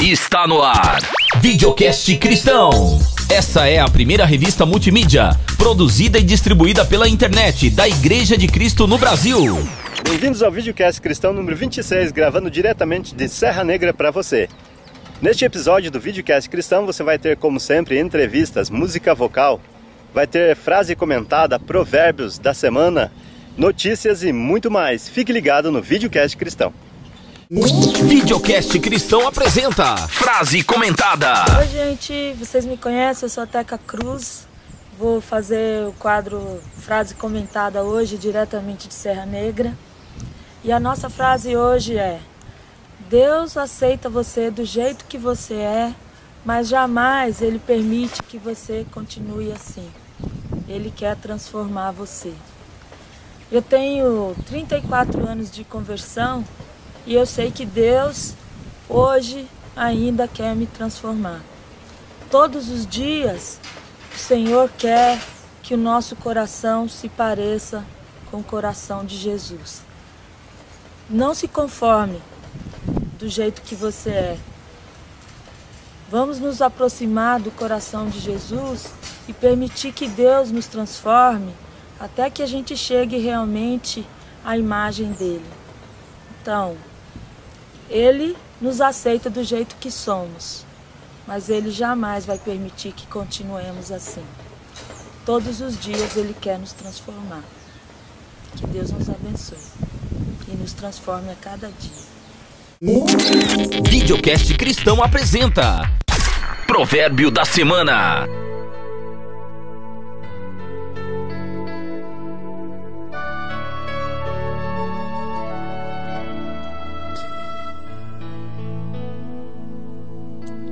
Está no ar, Videocast Cristão. Essa é a primeira revista multimídia, produzida e distribuída pela internet da Igreja de Cristo no Brasil. Bem-vindos ao Videocast Cristão número 26, gravando diretamente de Serra Negra para você. Neste episódio do Videocast Cristão você vai ter, como sempre, entrevistas, música vocal, vai ter frase comentada, provérbios da semana, notícias e muito mais. Fique ligado no Videocast Cristão. Videocast Cristão apresenta Frase Comentada. Oi gente, vocês me conhecem, eu sou a Teca Cruz. Vou fazer o quadro Frase Comentada hoje, diretamente de Serra Negra. E a nossa frase hoje é: Deus aceita você do jeito que você é, mas jamais Ele permite que você continue assim. Ele quer transformar você. Eu tenho 34 anos de conversão e eu sei que Deus hoje ainda quer me transformar. Todos os dias o Senhor quer que o nosso coração se pareça com o coração de Jesus. Não se conforme do jeito que você é. Vamos nos aproximar do coração de Jesus e permitir que Deus nos transforme até que a gente chegue realmente à imagem dele. Então, Ele nos aceita do jeito que somos, mas Ele jamais vai permitir que continuemos assim. Todos os dias Ele quer nos transformar. Que Deus nos abençoe e nos transforme a cada dia. Videocast Cristão apresenta Provérbio da Semana.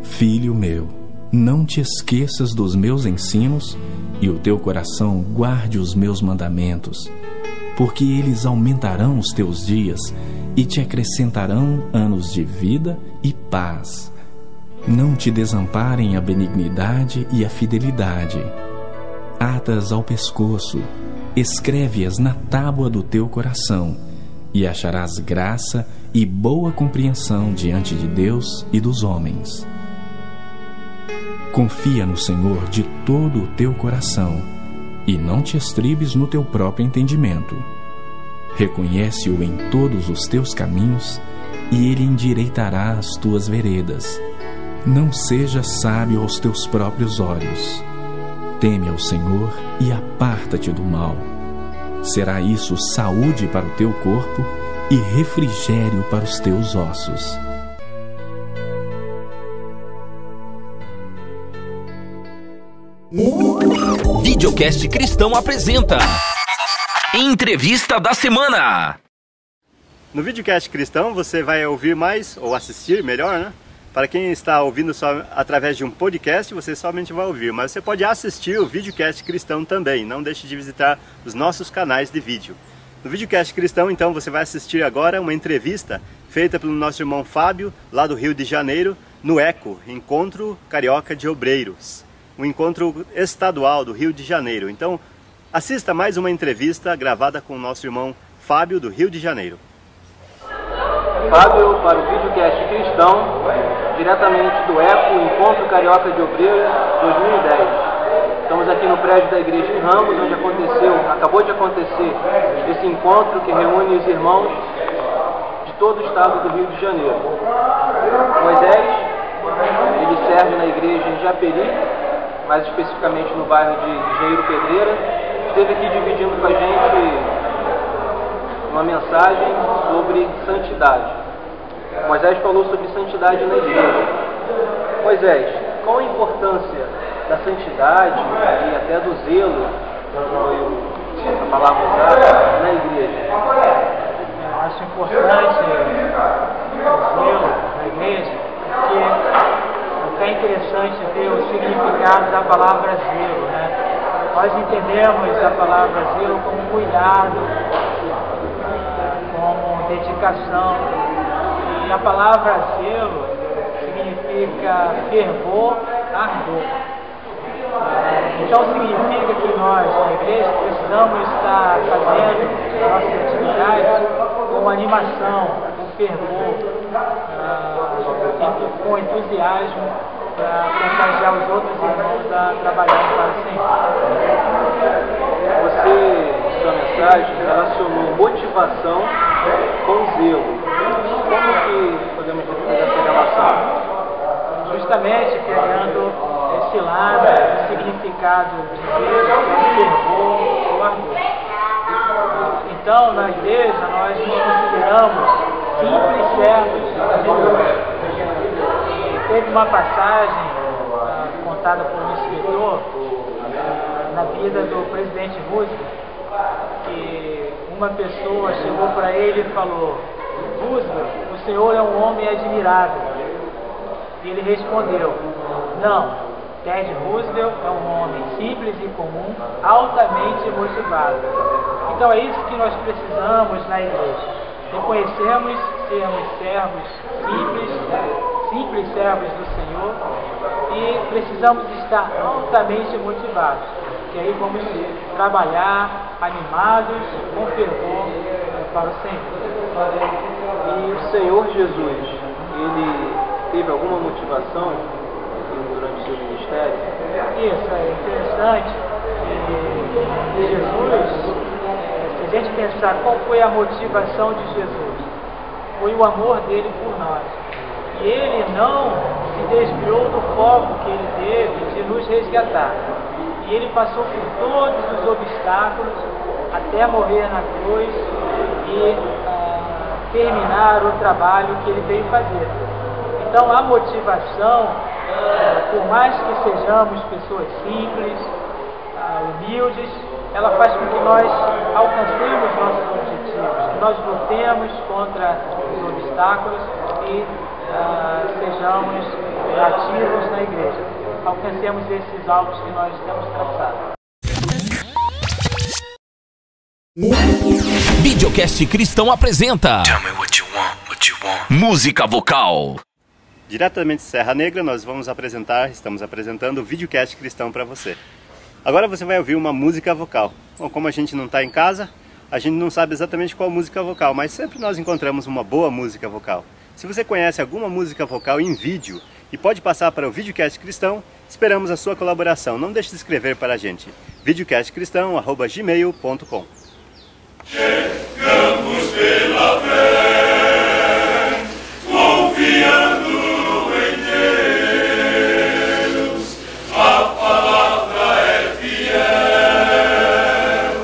Filho meu, não te esqueças dos meus ensinos e o teu coração guarde os meus mandamentos, porque eles aumentarão os teus dias e te acrescentarão anos de vida e paz. Não te desamparem a benignidade e a fidelidade. Ata-as ao pescoço, escreve-as na tábua do teu coração, e acharás graça e boa compreensão diante de Deus e dos homens. Confia no Senhor de todo o teu coração e não te estribes no teu próprio entendimento. Reconhece-o em todos os teus caminhos e Ele endireitará as tuas veredas. Não sejas sábio aos teus próprios olhos. Teme ao Senhor e aparta-te do mal. Será isso saúde para o teu corpo e refrigério para os teus ossos. Videocast Cristão apresenta Entrevista da Semana. No Videocast Cristão você vai ouvir mais, ou assistir melhor, né? Para quem está ouvindo só através de um podcast, você somente vai ouvir, mas você pode assistir o Videocast Cristão também. Não deixe de visitar os nossos canais de vídeo. No Videocast Cristão, então, você vai assistir agora uma entrevista feita pelo nosso irmão Fábio, lá do Rio de Janeiro, no ECO, Encontro Carioca de Obreiros, um encontro estadual do Rio de Janeiro. Então, assista mais uma entrevista gravada com o nosso irmão Fábio, do Rio de Janeiro. Fábio, para o Videocast Cristão, diretamente do ECO, Encontro Carioca de Obreiros 2010. Estamos aqui no prédio da igreja em Ramos, onde acabou de acontecer esse encontro que reúne os irmãos de todo o estado do Rio de Janeiro. Moisés, ele serve na igreja em Japeri, mais especificamente no bairro de Engenheiro Pedreira, esteve aqui dividindo com a gente uma mensagem sobre santidade. Moisés falou sobre santidade na igreja. Moisés, qual a importância da santidade e até do zelo, que foi a palavra usada, na igreja? Eu acho importante o zelo na igreja, porque é interessante ver o significado da palavra zelo, né? Nós entendemos a palavra zelo como cuidado, como dedicação. E a palavra zelo significa fervor, ardor. Então significa que nós, na igreja, precisamos estar fazendo nossas atividades com animação, com fervor e com entusiasmo para contagiar os outros irmãos a trabalhar para o Senhor. Você, em sua mensagem, relacionou motivação com zelo. Como que podemos fazer essa relação? Justamente querendo esse lado, o significado de zelo, que é o fervor, o ardor. Então, na igreja, nós nos consideramos simples servos de Deus. E teve uma passagem contada por um escritor na vida do presidente Roosevelt, que uma pessoa chegou para ele e falou: Roosevelt, o senhor é um homem admirável. E ele respondeu: não, Ted Roosevelt é um homem simples e comum, altamente motivado. Então é isso que nós precisamos na igreja. Reconhecemos sermos servos simples servos do Senhor, e precisamos estar altamente motivados, que aí vamos trabalhar animados, com fervor para o Senhor. E o Senhor Jesus, ele teve alguma motivação durante o seu ministério? Isso, é interessante. E Jesus, se a gente pensar qual foi a motivação de Jesus, foi o amor dele por nós. E ele não se desviou do foco que ele teve de nos resgatar. E ele passou por todos os obstáculos até morrer na cruz e terminar o trabalho que ele veio fazer. Então a motivação, por mais que sejamos pessoas simples, humildes, ela faz com que nós alcancemos nossos objetivos, que nós lutemos contra os obstáculos e sejamos ativos na igreja, alcancemos esses alvos que nós temos traçado. Videocast Cristão apresenta Música Vocal. Diretamente de Serra Negra, estamos apresentando o Videocast Cristão para você. Agora você vai ouvir uma música vocal. Bom, como a gente não está em casa, a gente não sabe exatamente qual música vocal, mas sempre nós encontramos uma boa música vocal. Se você conhece alguma música vocal em vídeo e pode passar para o Videocast Cristão, esperamos a sua colaboração. Não deixe de escrever para a gente. videocastcristão@gmail.com. Chegamos pela fé, confiando em Deus, a palavra é fiel,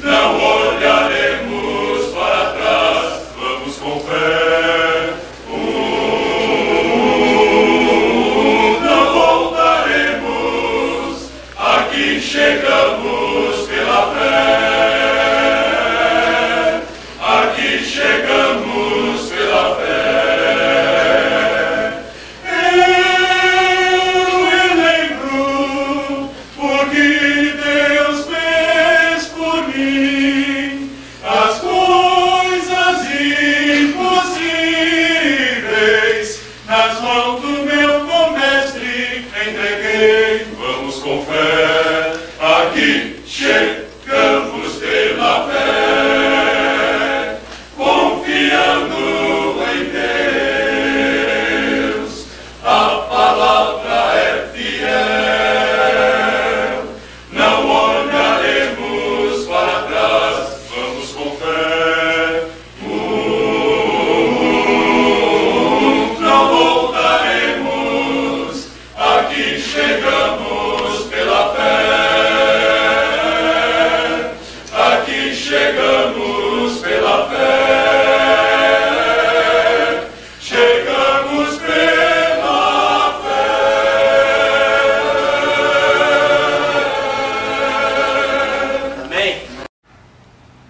não olharemos para trás, vamos com fé, não voltaremos, aqui chegamos pela fé. Chegamos pela fé. Eu relembro o que Deus fez por mim, as coisas impossíveis nas mãos do meu bom mestre entreguei. Vamos com fé, aqui chegamos pela fé.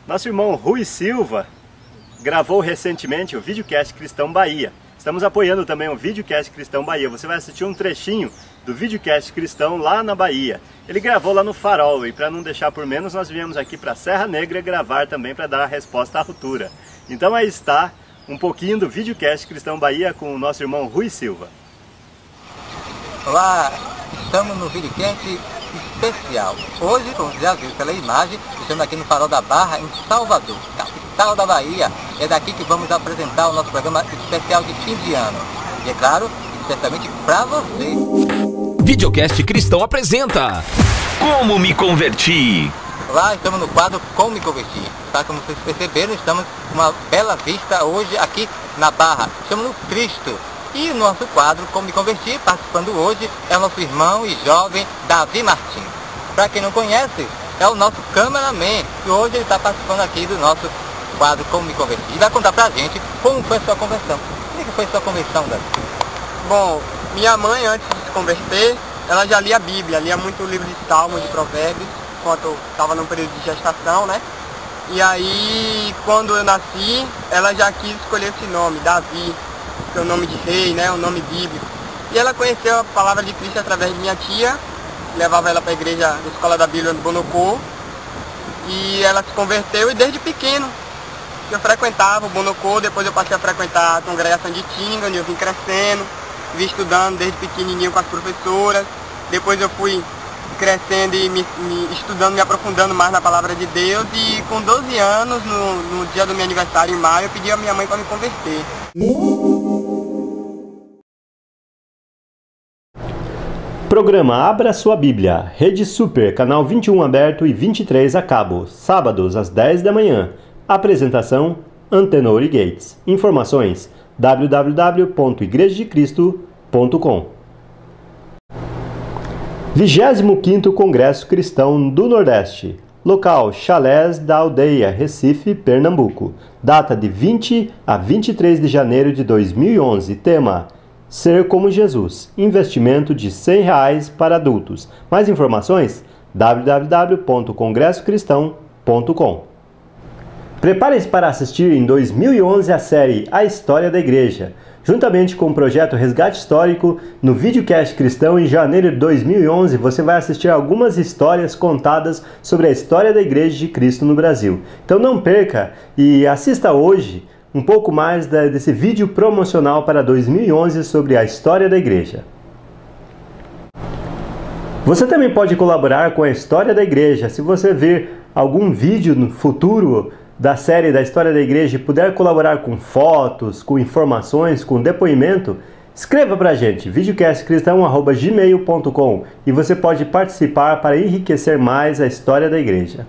Nosso irmão Rui Silva gravou recentemente o Videocast Cristão Bahia. Estamos apoiando também o Videocast Cristão Bahia. Você vai assistir um trechinho do Videocast Cristão lá na Bahia. Ele gravou lá no Farol e para não deixar por menos nós viemos aqui para Serra Negra gravar também para dar a resposta à ruptura. Então aí está um pouquinho do Videocast Cristão Bahia com o nosso irmão Rui Silva. Olá, estamos no Videocast especial. Hoje, como já viu pela imagem, estamos aqui no Farol da Barra, em Salvador, capital da Bahia. É daqui que vamos apresentar o nosso programa especial de fim de ano. E é claro, especialmente para você. Videocast Cristão apresenta Como Me Converti. Lá estamos no quadro Como Me Converti. Tá, como vocês perceberam, estamos com uma bela vista hoje aqui na Barra. Estamos no Cristo. E o nosso quadro Como Me Converti, participando hoje, é o nosso irmão e jovem Davi Martins. Para quem não conhece, é o nosso cameraman, que hoje ele está participando aqui do nosso quadro Como Me Converti. E vai contar pra gente como foi a sua conversão. Como é que foi a sua conversão, Davi? Bom, minha mãe, antes de se converter, ela já lia a Bíblia, lia muito livro de Salmos, de Provérbios, enquanto eu estava num período de gestação, né? E aí, quando eu nasci, ela já quis escolher esse nome, Davi, que é o nome de rei, né? O nome bíblico. E ela conheceu a palavra de Cristo através de minha tia, levava ela para a igreja da Escola da Bíblia no Bonocô, e ela se converteu, e desde pequeno eu frequentava o Bonocô. Depois eu passei a frequentar a congregação de Tinga, onde eu vim crescendo, vim estudando desde pequenininho com as professoras. Depois eu fui crescendo e estudando, me aprofundando mais na palavra de Deus, e com 12 anos, no dia do meu aniversário em maio, eu pedi a minha mãe para me converter. Programa Abra Sua Bíblia, Rede Super, canal 21 aberto e 23 a cabo, sábados às 10 da manhã. Apresentação, Antenor e Gates. Informações, www.igrejadecristo.com. 25º Congresso Cristão do Nordeste. Local, Chalés da Aldeia, Recife, Pernambuco. Data de 20 a 23 de janeiro de 2011. Tema: Ser como Jesus. Investimento de R$100 para adultos. Mais informações? www.congressocristão.com. Prepare-se para assistir em 2011 a série A História da Igreja. Juntamente com o projeto Resgate Histórico, no Videocast Cristão, em janeiro de 2011, você vai assistir algumas histórias contadas sobre a história da Igreja de Cristo no Brasil. Então não perca e assista hoje um pouco mais desse vídeo promocional para 2011 sobre a história da Igreja. Você também pode colaborar com a história da Igreja. Se você ver algum vídeo no futuro da série da História da Igreja e puder colaborar com fotos, com informações, com depoimento, escreva pra gente, videocastcristão@gmail.com, e você pode participar para enriquecer mais a história da Igreja.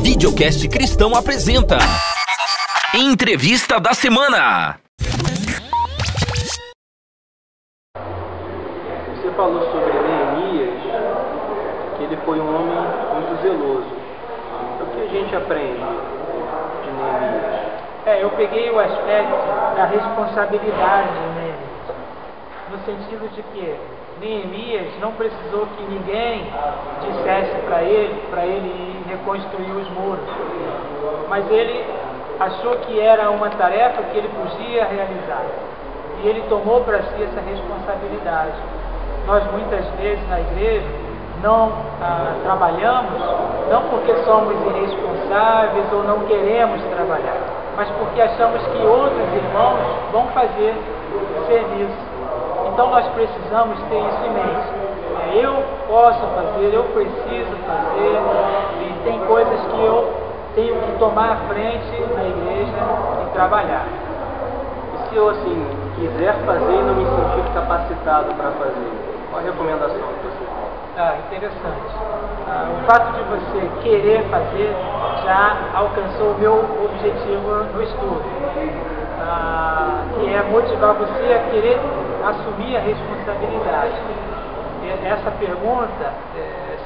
Videocast Cristão apresenta Entrevista da Semana. Você falou sobre Neemias, que ele foi um homem muito zeloso. O que a gente aprende de Neemias? Eu peguei o aspecto da responsabilidade nele. no sentido de que Neemias não precisou que ninguém dissesse para ele ir reconstruir os muros, mas ele achou que era uma tarefa que ele podia realizar, e ele tomou para si essa responsabilidade. Nós muitas vezes na igreja não trabalhamos, não porque somos irresponsáveis ou não queremos trabalhar, mas porque achamos que outros irmãos vão fazer o serviço. Então nós precisamos ter isso em mente. Eu posso fazer, eu preciso fazer, e tem coisas que eu tenho que tomar à frente na igreja e trabalhar. E se eu, assim, quiser fazer e não me sentir capacitado para fazer, qual a recomendação que você tem? Interessante. O fato de você querer fazer já alcançou o meu objetivo no estudo, que é motivar você a querer assumir a responsabilidade. Essa pergunta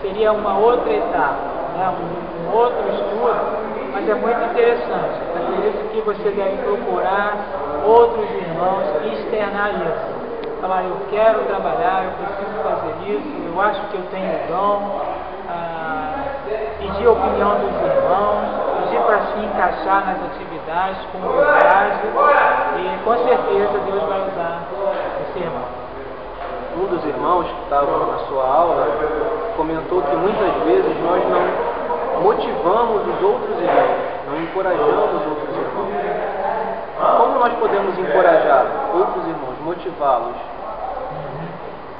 seria uma outra etapa, né? um outro estudo, mas é muito interessante. É por isso que você deve procurar outros irmãos e externar isso. Falar, eu quero trabalhar, eu preciso fazer isso, eu acho que eu tenho dom, pedir a opinião dos irmãos, pedir para se encaixar nas atividades com humildade, e com certeza Deus vai usar esse irmão. Um dos irmãos que estava na sua aula comentou que muitas vezes nós não motivamos os outros irmãos, não encorajamos os outros irmãos. Como nós podemos encorajar outros irmãos, motivá-los?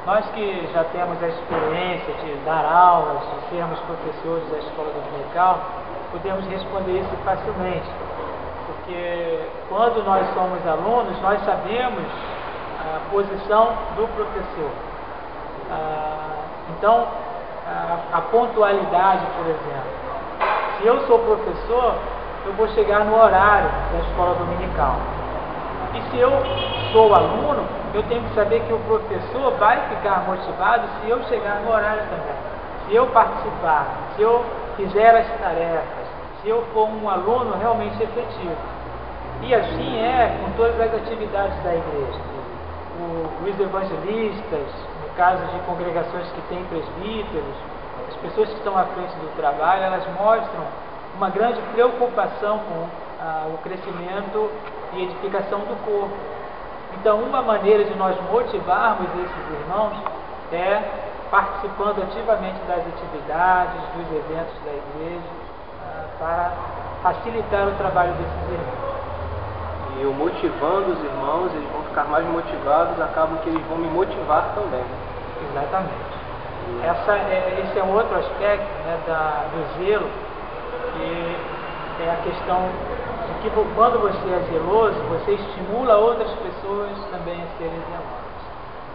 Nós que já temos a experiência de dar aulas, de sermos professores da escola dominical, podemos responder isso facilmente, porque quando nós somos alunos, nós sabemos a posição do professor. Então, a pontualidade, por exemplo. Se eu sou professor, eu vou chegar no horário da escola dominical. E se eu sou aluno, eu tenho que saber que o professor vai ficar motivado se eu chegar no horário também. Se eu participar, se eu fizer as tarefas, se eu for um aluno realmente efetivo. E assim é com todas as atividades da igreja. Os evangelistas, no caso de congregações que têm presbíteros, as pessoas que estão à frente do trabalho, elas mostram uma grande preocupação com o crescimento e edificação do corpo. Então, uma maneira de nós motivarmos esses irmãos é participando ativamente das atividades, dos eventos da igreja, para facilitar o trabalho desses irmãos. E eu motivando os irmãos, eles vão ficar mais motivados, acabam que eles vão me motivar também. Exatamente. Esse é um outro aspecto, né, do zelo, que é a questão de que quando você é zeloso, você estimula outras pessoas também a serem zelosas.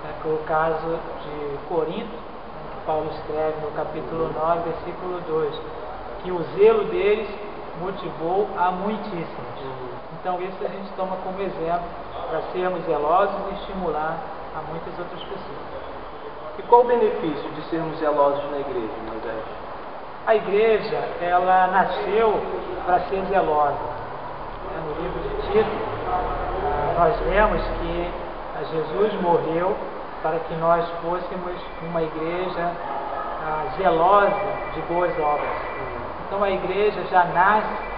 É o caso de Corinto, que Paulo escreve no capítulo 9, versículo 2, que o zelo deles motivou a muitíssimos. Então esse a gente toma como exemplo para sermos zelosos e estimular a muitas outras pessoas. E qual o benefício de sermos zelosos na igreja, Moisés? A igreja, ela nasceu para ser zelosa. No livro de Tito, nós lemos que Jesus morreu para que nós fôssemos uma igreja zelosa de boas obras. Então a igreja já nasce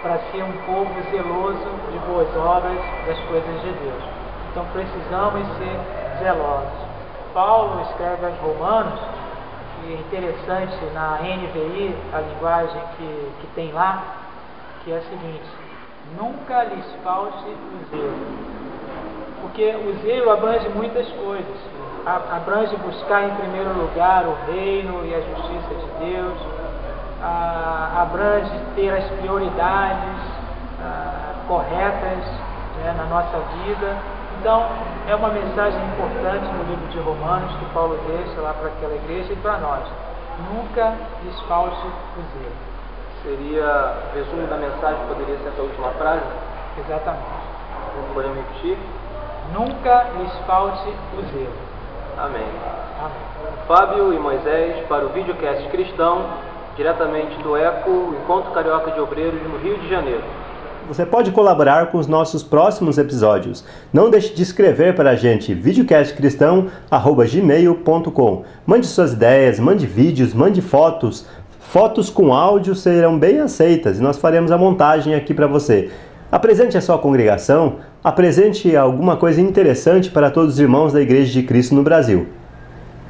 para ser um povo zeloso de boas obras das coisas de Deus. Então precisamos ser zelosos. Paulo escreve aos Romanos, e é interessante na NVI, a linguagem que tem lá, que é a seguinte: nunca lhes falte o zelo. Porque o zelo abrange muitas coisas. Abrange buscar em primeiro lugar o reino e a justiça de Deus, abrange ter as prioridades corretas, né, na nossa vida. Então, é uma mensagem importante no livro de Romanos que Paulo deixa lá para aquela igreja e para nós. Nunca lhes falte o zelo. Seria, o resumo da mensagem poderia ser essa última frase? Exatamente. Podemos repetir? Nunca lhes falte o zelo. Amém. Amém. Fábio e Moisés para o Videocast Cristão, diretamente do ECO, Encontro Carioca de Obreiros, no Rio de Janeiro. Você pode colaborar com os nossos próximos episódios. Não deixe de escrever para a gente, videocastcristão@gmail.com. Mande suas ideias, mande vídeos, mande fotos. Fotos com áudio serão bem aceitas e nós faremos a montagem aqui para você. Apresente a sua congregação, apresente alguma coisa interessante para todos os irmãos da Igreja de Cristo no Brasil.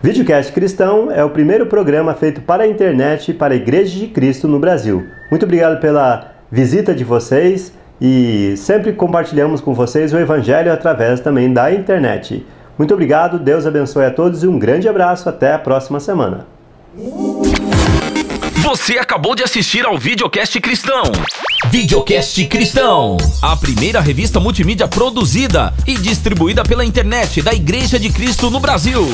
Videocast Cristão é o primeiro programa feito para a internet e para a Igreja de Cristo no Brasil. Muito obrigado pela visita de vocês e sempre compartilhamos com vocês o Evangelho através também da internet. Muito obrigado, Deus abençoe a todos e um grande abraço, até a próxima semana. Você acabou de assistir ao Videocast Cristão. Videocast Cristão, a primeira revista multimídia produzida e distribuída pela internet da Igreja de Cristo no Brasil.